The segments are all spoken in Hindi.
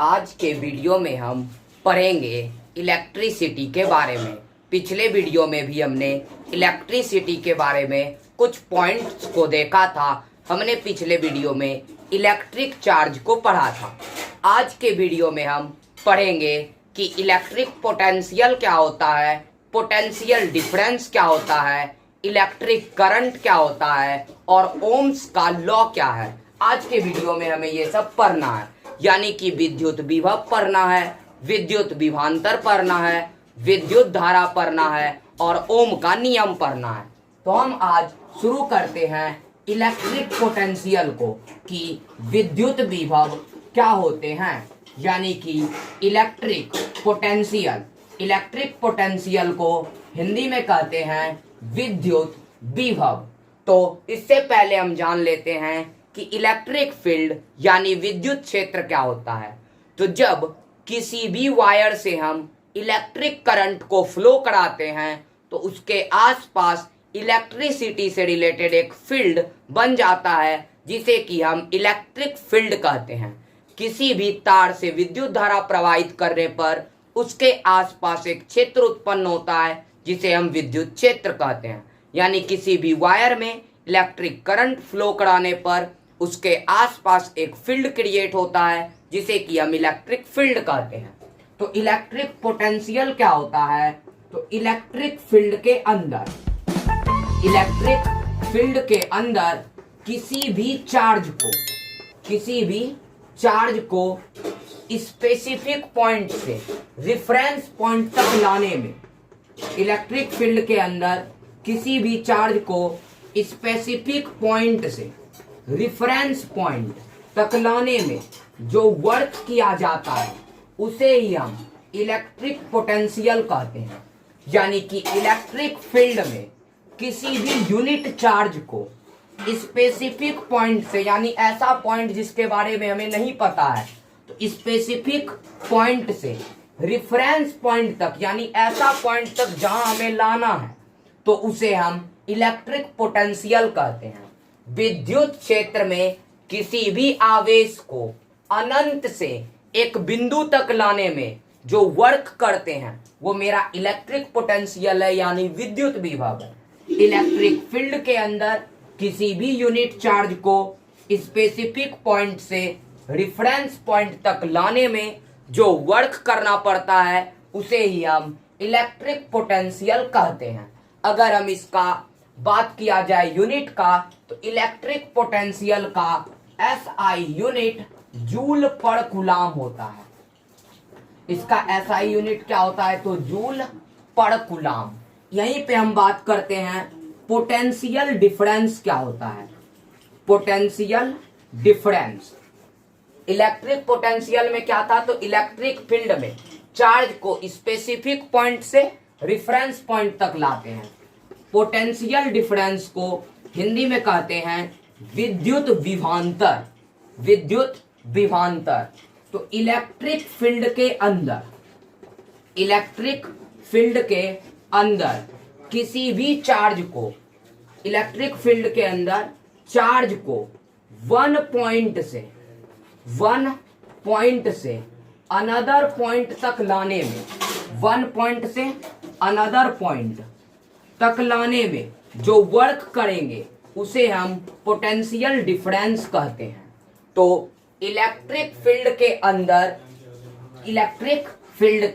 आज के वीडियो में हम पढ़ेंगे इलेक्ट्रिसिटी के बारे में। पिछले वीडियो में भी हमने इलेक्ट्रिसिटी के बारे में कुछ पॉइंट्स को देखा था। हमने पिछले वीडियो में इलेक्ट्रिक चार्ज को पढ़ा था। आज के वीडियो में हम पढ़ेंगे कि इलेक्ट्रिक पोटेंशियल क्या होता है, पोटेंशियल डिफरेंस क्या होता है, इलेक्ट्रिक करंट क्या होता है और ओम्स का लॉ क्या है। आज के वीडियो में हमें ये सब पढ़ना है, यानी कि विद्युत विभव पढ़ना है, विद्युत विभवांतर पढ़ना है, विद्युत धारा पढ़ना है और ओम का नियम पढ़ना है। तो हम आज शुरू करते हैं इलेक्ट्रिक पोटेंशियल को, कि विद्युत विभव क्या होते हैं, यानी कि इलेक्ट्रिक पोटेंशियल। इलेक्ट्रिक पोटेंशियल को हिंदी में कहते हैं विद्युत विभव। तो इससे पहले हम जान लेते हैं कि इलेक्ट्रिक फील्ड यानी विद्युत क्षेत्र क्या होता है। तो जब किसी भी वायर से हम इलेक्ट्रिक करंट को फ्लो कराते हैं तो उसके आसपास इलेक्ट्रिसिटी से रिलेटेड एक फील्ड बन जाता है, जिसे कि हम इलेक्ट्रिक फील्ड कहते हैं। किसी भी तार से विद्युत धारा प्रवाहित करने पर उसके आसपास एक क्षेत्र उत्पन्न होता है, जिसे हम विद्युत क्षेत्र कहते हैं। यानी किसी भी वायर में इलेक्ट्रिक करंट फ्लो कराने पर उसके आसपास एक फील्ड क्रिएट होता है, जिसे कि हम इलेक्ट्रिक फील्ड कहते हैं। तो इलेक्ट्रिक पोटेंशियल क्या होता है, तो इलेक्ट्रिक फील्ड के अंदर, इलेक्ट्रिक फील्ड के अंदर किसी भी चार्ज को स्पेसिफिक पॉइंट से रेफरेंस पॉइंट तक लाने में, इलेक्ट्रिक फील्ड के अंदर किसी भी चार्ज को स्पेसिफिक पॉइंट से रेफरेंस पॉइंट तक लाने में जो वर्क किया जाता है उसे ही हम इलेक्ट्रिक पोटेंशियल कहते हैं। यानी कि इलेक्ट्रिक फील्ड में किसी भी यूनिट चार्ज को स्पेसिफिक पॉइंट से, यानी ऐसा पॉइंट जिसके बारे में हमें नहीं पता है, तो स्पेसिफिक पॉइंट से रेफरेंस पॉइंट तक, यानी ऐसा पॉइंट तक जहां हमें लाना है, तो उसे हम इलेक्ट्रिक पोटेंशियल कहते हैं। विद्युत क्षेत्र में किसी भी आवेश को अनंत से एक बिंदु तक लाने में जो वर्क करते हैं वो मेरा इलेक्ट्रिक पोटेंशियल है, यानी विद्युत विभव है। इलेक्ट्रिक फील्ड के अंदर किसी भी यूनिट चार्ज को स्पेसिफिक पॉइंट से रेफरेंस पॉइंट तक लाने में जो वर्क करना पड़ता है उसे ही हम इलेक्ट्रिक पोटेंशियल कहते हैं। अगर हम इसका बात किया जाए यूनिट का, तो इलेक्ट्रिक पोटेंशियल का SI यूनिट जूल पर कूलाम होता है। इसका SI यूनिट क्या होता है, तो जूल पर कूलाम। यहीं पे हम बात करते हैं पोटेंशियल डिफरेंस क्या होता है। पोटेंशियल डिफरेंस, इलेक्ट्रिक पोटेंशियल में क्या था, तो इलेक्ट्रिक फील्ड में चार्ज को स्पेसिफिक पॉइंट से रेफरेंस पॉइंट तक लाते हैं। पोटेंशियल डिफरेंस को हिंदी में कहते हैं विद्युत विभवांतर। विद्युत विभवांतर। तो इलेक्ट्रिक फील्ड के अंदर, इलेक्ट्रिक फील्ड के अंदर किसी भी चार्ज को, इलेक्ट्रिक फील्ड के अंदर चार्ज को वन पॉइंट से अनदर पॉइंट तक लाने में, वन पॉइंट से अनदर पॉइंट तक लाने में जो वर्क करेंगे उसे हम पोटेंशियल डिफरेंस कहते हैं। तो इलेक्ट्रिक फील्ड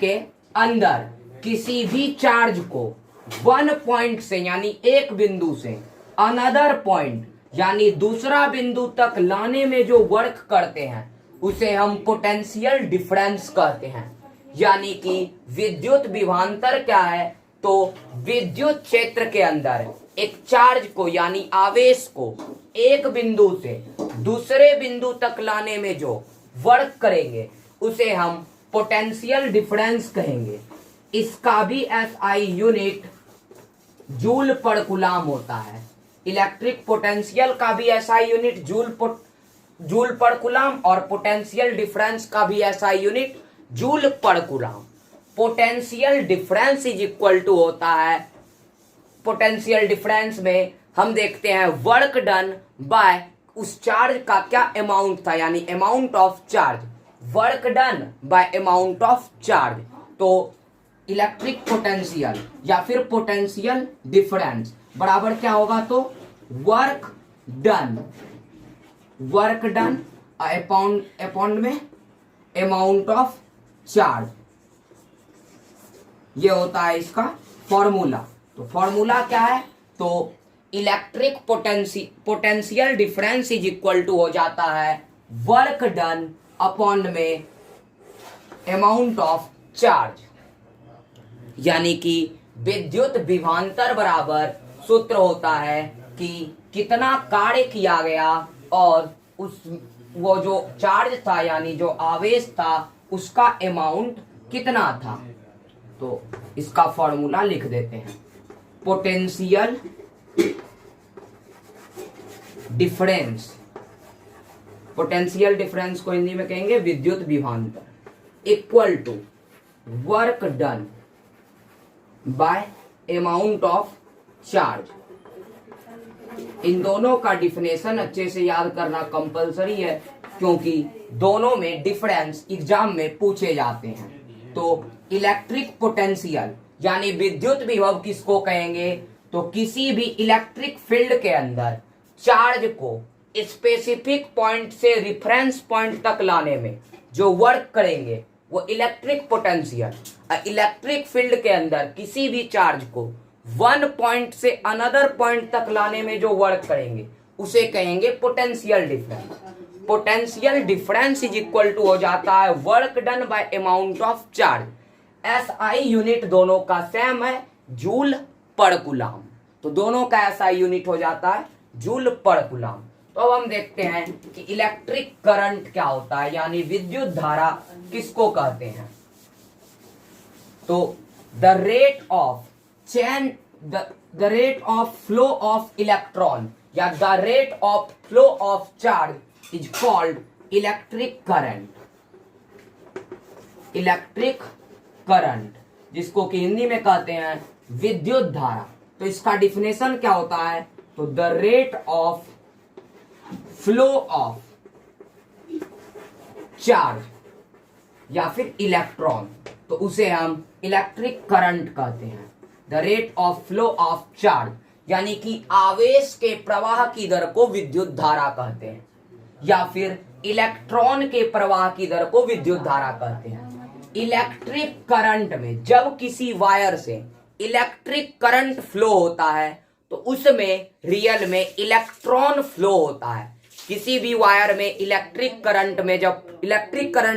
के अंदर किसी भी चार्ज को वन पॉइंट से, यानी एक बिंदु से अनदर पॉइंट, यानी दूसरा बिंदु तक लाने में जो वर्क करते हैं उसे हम पोटेंशियल डिफरेंस कहते हैं। यानी कि विद्युत विभवांतर क्या है, तो विद्युत क्षेत्र के अंदर एक चार्ज को, यानी आवेश को एक बिंदु से दूसरे बिंदु तक लाने में जो वर्क करेंगे उसे हम पोटेंशियल डिफरेंस कहेंगे। इसका भी SI यूनिट जूल पर कूलाम होता है। इलेक्ट्रिक पोटेंशियल का भी SI यूनिट जूल पर कूलाम और पोटेंशियल डिफरेंस का भी SI यूनिट जूल पर coulomb. Potential difference is equal to होता है, पोटेंशियल डिफरेंस में हम देखते हैं वर्क डन बाय उस चार्ज का क्या अमाउंट था, यानी amount of charge work done by amount of charge. तो इलेक्ट्रिक पोटेंशियल या फिर पोटेंशियल डिफरेंस बराबर क्या होगा, तो वर्क डन अपॉन में अमाउंट ऑफ चार्ज, ये होता है इसका फॉर्मूला। तो फॉर्मूला क्या है, तो electric potential difference is equal to हो जाता है वर्क डन अपॉन में अमाउंट ऑफ चार्ज, यानी कि विद्युत विभवांतर बराबर सूत्र होता है कि कितना कार्य किया गया और उस वो जो चार्ज था यानी जो आवेश था उसका अमाउंट कितना था। तो इसका फॉर्मूला लिख देते हैं, पोटेंशियल डिफरेंस को हिंदी में कहेंगे विद्युत विभवांतर, equal to work done by amount of charge. इन दोनों का डिफिनेशन अच्छे से याद करना कंपलसरी है, क्योंकि दोनों में डिफरेंस एग्जाम में पूछे जाते हैं। तो इलेक्ट्रिक पोटेंशियल यानी विद्युत विभव किसको कहेंगे, तो किसी भी इलेक्ट्रिक फील्ड के अंदर चार्ज को स्पेसिफिक पॉइंट से रेफरेंस पॉइंट तक लाने में जो वर्क करेंगे वो इलेक्ट्रिक पोटेंशियल। इलेक्ट्रिक फील्ड के अंदर किसी भी चार्ज को वन पॉइंट से अनदर पॉइंट तक लाने में जो वर्क करेंगे उसे कहेंगे potential difference. Potential difference is equal to हो जाता है work done by amount of charge. SI unit दोनों का सेम है, जूल पर कूलम। तो दोनों का एसआई यूनिट हो जाता है जूल पर कूलम। तो अब हम देखते हैं कि इलेक्ट्रिक करंट क्या होता है, यानी विद्युत धारा किसको कहते हैं। तो the rate of flow of electron या the rate of flow of charge is called electric current, जिसको कि हिंदी में कहते हैं विद्युत धारा। तो इसका डिफिनेशन क्या होता है, तो the rate of flow of charge या फिर इलेक्ट्रॉन, तो उसे हम इलेक्ट्रिक करंट कहते हैं। The rate of flow of charge यानी कि आवेश के प्रवाह की दर को विद्युत धारा कहते हैं, या फिर इलेक्ट्रॉन के प्रवाह की दर को विद्युत धारा कहते हैं। इलेक्ट्रिक करंट में जब किसी वायर से इलेक्ट्रिक करंट फ्लो होता है तो उसमें रियल में इलेक्ट्रॉन फ्लो होता है। किसी भी वायर में इलेक्ट्रिक करंट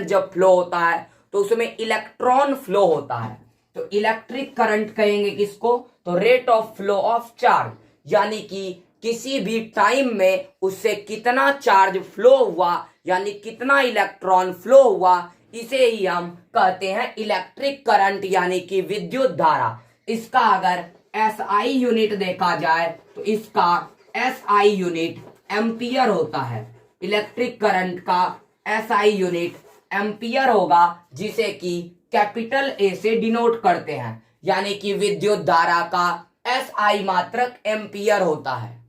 जब फ्लो होता है तो उसमें इलेक्ट्रॉन फ्लो होता है। तो इलेक्ट्रिक करंट कहेंगे किसको, तो rate of flow of charge, यानी कि किसी भी टाइम में उससे कितना चार्ज फ्लो हुआ यानी कितना इलेक्ट्रॉन फ्लो हुआ, इसे ही हम कहते हैं इलेक्ट्रिक करंट यानी कि विद्युत धारा। इसका अगर एसआई यूनिट देखा जाए तो इसका एसआई यूनिट एम्पियर होता है। इलेक्ट्रिक करंट का एसआई यूनिट एम्पियर होगा, जिसे कि कैपिटल ए से डिनोट करते हैं, यानी कि विद्युत धारा का एसआई मात्रक एम्पियर होता है।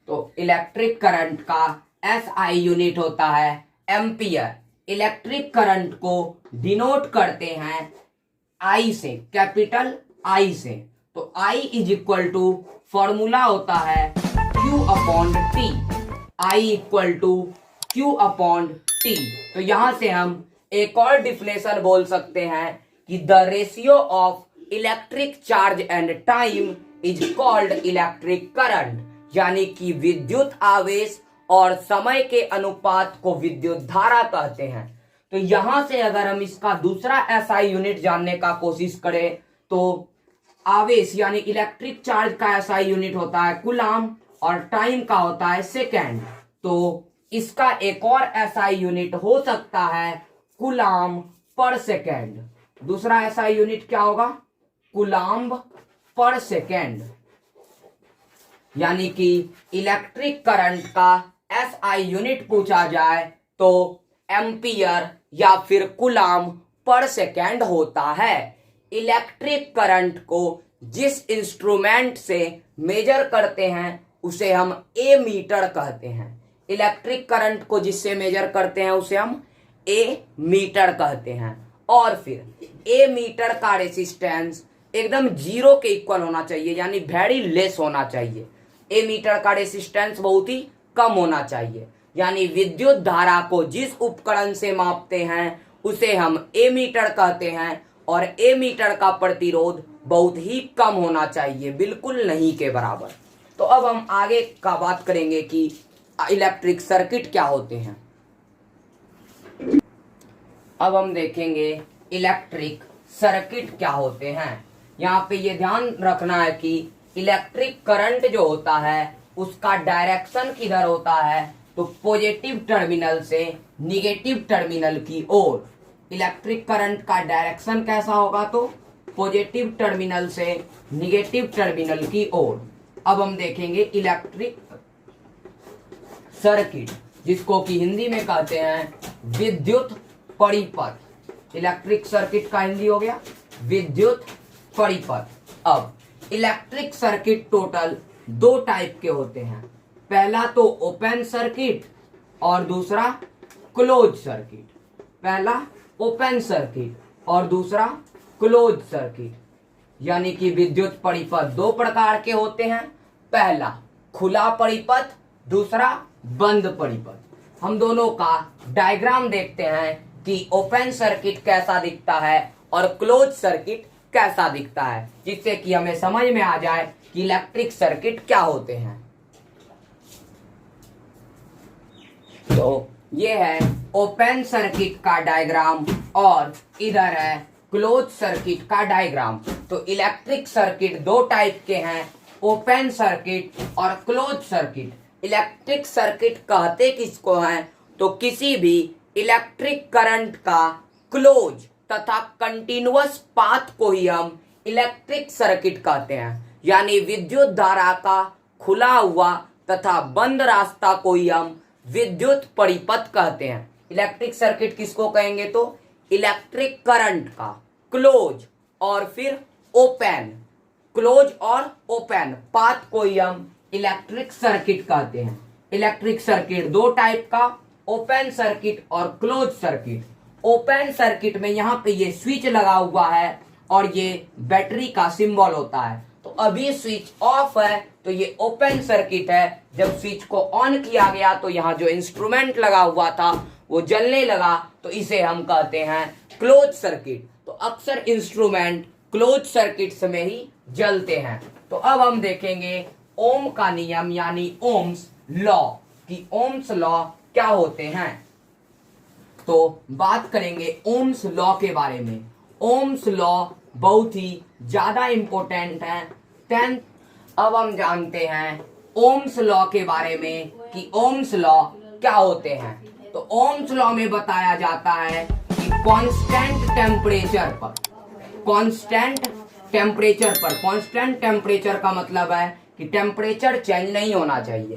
तो इलेक्ट्रिक करंट का एसआई यूनिट होता है एम्पियर। इलेक्ट्रिक करंट को डिनोट करते हैं आई से, कैपिटल आई से। तो I is equal to formula होता है Q upon T, I equal to Q upon T. तो यहां से हम एक और डिफिनेशन बोल सकते हैं कि the ratio of electric charge and time is called electric current, यानी कि विद्युत आवेश और समय के अनुपात को विद्युत धारा कहते हैं। तो यहां से अगर हम इसका दूसरा एसआई यूनिट जानने का कोशिश करें तो आवेश यानी इलेक्ट्रिक चार्ज का एसआई यूनिट होता है कूलम और टाइम का होता है सेकेंड। तो इसका एक और एसआई यूनिट हो सकता है कूलम पर सेकेंड। दूसरा एसआई यूनिट क्या होगा, कूलम पर सेकेंड, यानी कि इलेक्ट्रिक करंट का एसआई यूनिट पूछा जाए तो एम्पियर या फिर कूलम पर सेकेंड होता है। इलेक्ट्रिक करंट को जिस इंस्ट्रूमेंट से मेजर करते हैं उसे हम एमीटर कहते हैं। इलेक्ट्रिक करंट को जिससे मेजर करते हैं उसे हम ए मीटर कहते हैं। और फिर ए मीटर का रेसिस्टेंस एकदम जीरो के इक्वल होना चाहिए, यानी वेरी लेस होना चाहिए। ए मीटर का रेसिस्टेंस बहुत ही कम होना चाहिए, यानी विद्युत धारा को जिस उपकरण से मापते हैं उसे हम ए मीटर कहते हैं। और ए मीटर का प्रतिरोध बहुत ही कम होना चाहिए, बिल्कुल नहीं के बराबर। तो अब हम आगे का बात करेंगे कि इलेक्ट्रिक सर्किट क्या होते हैं। अब हम देखेंगे इलेक्ट्रिक सर्किट क्या होते हैं। यहाँ पे ये ध्यान रखना है कि इलेक्ट्रिक करंट जो होता है उसका डायरेक्शन किधर होता है, तो पॉजिटिव टर्मिनल से निगेटिव टर्मिनल की ओर। इलेक्ट्रिक करंट का डायरेक्शन कैसा होगा, तो पॉजिटिव टर्मिनल से निगेटिव टर्मिनल की ओर। अब हम देखेंगे इलेक्ट्रिक सर्किट, जिसको कि हिंदी में कहते हैं विद्युत परिपथ। इलेक्ट्रिक सर्किट का हिंदी हो गया विद्युत परिपथ। अब इलेक्ट्रिक सर्किट टोटल दो टाइप के होते हैं। पहला तो ओपन सर्किट और दूसरा क्लोज सर्किट। पहला ओपन सर्किट और दूसरा क्लोज सर्किट, यानी कि विद्युत परिपथ दो प्रकार के होते हैं। पहला खुला परिपथ, दूसरा बंद परिपथ। हम दोनों का डायग्राम देखते हैं कि ओपन सर्किट कैसा दिखता है और क्लोज सर्किट कैसा दिखता है, जिससे कि हमें समझ में आ जाए कि इलेक्ट्रिक सर्किट क्या होते हैं। तो ये है ओपन सर्किट का डायग्राम और इधर है क्लोज सर्किट का डायग्राम। तो इलेक्ट्रिक सर्किट दो टाइप के हैं, ओपन सर्किट और क्लोज सर्किट। इलेक्ट्रिक सर्किट कहते किसको हैं, तो किसी भी इलेक्ट्रिक करंट का क्लोज तथा कंटिन्यूअस पाथ को ही हम इलेक्ट्रिक सर्किट कहते हैं, यानी विद्युत धारा का खुला हुआ तथा बंद रास्ता को ही हम विद्युत परिपथ कहते हैं। इलेक्ट्रिक सर्किट किसको कहेंगे, तो इलेक्ट्रिक करंट का क्लोज और फिर ओपन, क्लोज और ओपन पाथ को ही हम इलेक्ट्रिक सर्किट कहते हैं। इलेक्ट्रिक सर्किट दो टाइप का, ओपन सर्किट और क्लोज सर्किट। ओपन सर्किट में यहाँ पे ये स्विच लगा हुआ है और ये बैटरी का सिंबल होता है। तो अभी स्विच ऑफ है तो ये ओपन सर्किट है। जब स्विच को ऑन किया गया तो यहाँ जो इंस्ट्रूमेंट लगा हुआ था वो जलने लगा, तो इसे हम कहते हैं क्लोज सर्किट। तो अक्सर इंस्ट्रूमेंट क्लोज सर्किट में ही जलते हैं। तो अब हम देखेंगे ओम का नियम यानी ओम्स लॉ कि ओम्स लॉ क्या होते हैं। तो बात करेंगे ओम्स लॉ के बारे में। ओम्स लॉ बहुत ही ज्यादा इंपॉर्टेंट है 10th। अब हम जानते हैं ओम्स लॉ के बारे में कि ओम्स लॉ क्या होते हैं। तो ओम्स लॉ में बताया जाता है कि कांस्टेंट टेम्परेचर का मतलब है कि टेम्परेचर चेंज नहीं होना चाहिए।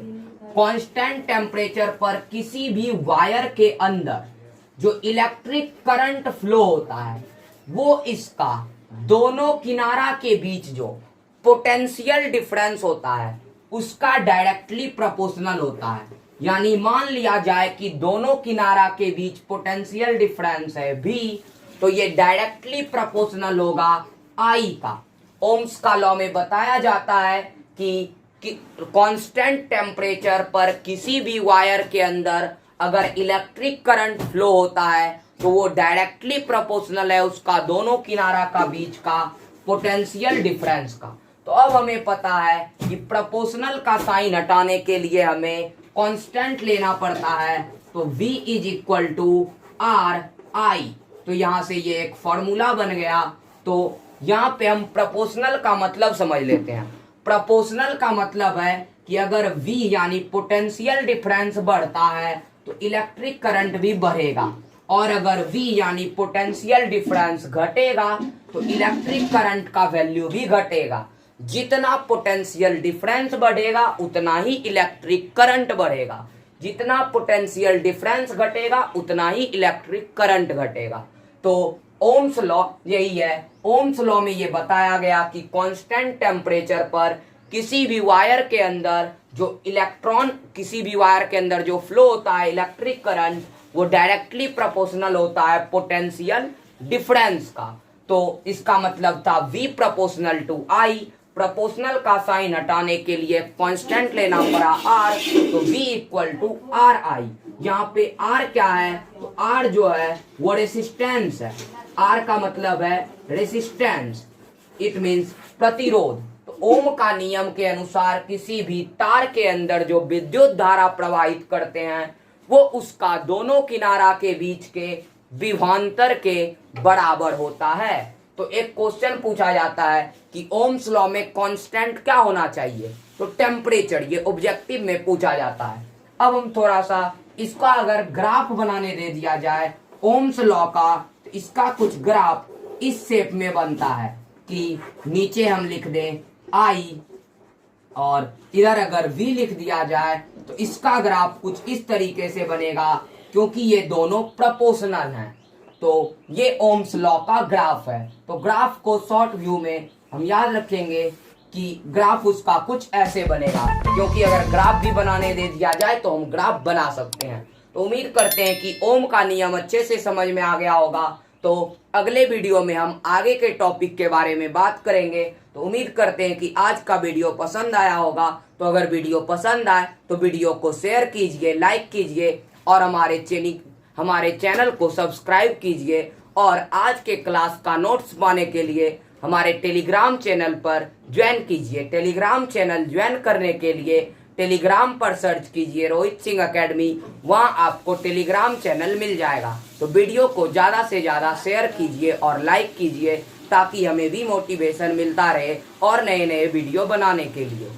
कांस्टेंट टेम्परेचर पर किसी भी वायर के अंदर जो इलेक्ट्रिक करंट फ्लो होता है वो इसका दोनों किनारा के बीच जो पोटेंशियल डिफरेंस होता है उसका डायरेक्टली प्रोपोर्शनल होता है। यानी मान लिया जाए कि दोनों किनारा के बीच पोटेंशियल डिफरेंस है V, तो ये डायरेक्टली प्रोपोर्शनल होगा I का। ओम्स का लॉ में बताया जाता है कि कांस्टेंट टेम्परेचर पर किसी भी वायर के अंदर अगर इलेक्ट्रिक करंट फ्लो होता है तो वो डायरेक्टली प्रोपोर्शनल है उसका दोनों किनारा का बीच का पोटेंशियल डिफरेंस का। तो अब हमें पता है कि प्रोपोर्शनल का साइन हटाने के लिए हमें कांस्टेंट लेना पड़ता है। तो V is equal to R I। तो यहां से ये एक फॉर्मूला बन गया। तो यहाँ पे हम प्रोपोर्शनल का मतलब समझ लेते हैं। प्रोपोर्शनल का मतलब है कि अगर V यानी पोटेंशियल डिफरेंस बढ़ता है तो इलेक्ट्रिक करंट भी बढ़ेगा, और अगर V यानी पोटेंशियल डिफरेंस घटेगा तो इलेक्ट्रिक करंट का वैल्यू भी घटेगा। जितना पोटेंशियल डिफरेंस बढ़ेगा उतना ही इलेक्ट्रिक करंट बढ़ेगा, जितना पोटेंशियल डिफरेंस घटेगा उतना ही इलेक्ट्रिक करंट घटेगा। तो ओम्स लॉ यही है। ओम्स लॉ में ये बताया गया कि कांस्टेंट टेम्परेचर पर किसी भी वायर के अंदर जो इलेक्ट्रॉन, किसी भी वायर के अंदर जो फ्लो होता है इलेक्ट्रिक करंट, वो डायरेक्टली प्रोपोर्शनल होता है पोटेंशियल डिफरेंस का। तो इसका मतलब था V proportional to I। Proportional का साइन हटाने के लिए कांस्टेंट लेना पड़ा R, तो V equal to R I. यहाँ पे R क्या है, तो R जो है वो रेसिस्टेंस है। R का मतलब है रेसिस्टेंस, इट मीन्स प्रतिरोध। तो ओम का नियम के अनुसार किसी भी तार के अंदर जो विद्युत धारा प्रवाहित करते हैं वो उसका दोनों किनारा के बीच के विभवांतर के बराबर होता है। तो एक क्वेश्चन पूछा जाता है कि ओम्स लॉ में कांस्टेंट क्या होना चाहिए, तो टेम्परेचर, ये ऑब्जेक्टिव में पूछा जाता है। अब हम थोड़ा सा इसका अगर ग्राफ बनाने दे दिया जाए ओम्स लॉ का, तो इसका कुछ ग्राफ इस शेप में बनता है कि नीचे हम लिख दें I और इधर अगर V लिख दिया जाए तो इसका ग्राफ कुछ इस तरीके से बनेगा, क्योंकि ये दोनों प्रोपोर्शनल हैं। तो ये ओम्स लॉ का ग्राफ है। तो ग्राफ को शॉर्ट व्यू में हम याद रखेंगे कि ग्राफ उसका कुछ ऐसे बनेगा, क्योंकि अगर ग्राफ भी बनाने दे दिया जाए तो हम ग्राफ बना सकते हैं। तो उम्मीद करते हैं कि ओम का नियम अच्छे से समझ में आ गया होगा। तो अगले वीडियो में हम आगे के टॉपिक के बारे में बात करेंगे। तो उम्मीद करते हैं कि आज का वीडियो पसंद आया होगा। तो अगर वीडियो पसंद आए तो वीडियो को शेयर कीजिए, लाइक कीजिए और हमारे चैनल को सब्सक्राइब कीजिए। और आज के क्लास का नोट्स पाने के लिए हमारे टेलीग्राम चैनल पर ज्वाइन कीजिए। टेलीग्राम चैनल ज्वाइन करने के लिए टेलीग्राम पर सर्च कीजिए रोहित सिंह अकेडमी, वहां आपको टेलीग्राम चैनल मिल जाएगा। तो वीडियो को ज़्यादा से ज़्यादा शेयर कीजिए और लाइक कीजिए, ताकि हमें भी मोटिवेशन मिलता रहे और नए नए वीडियो बनाने के लिए।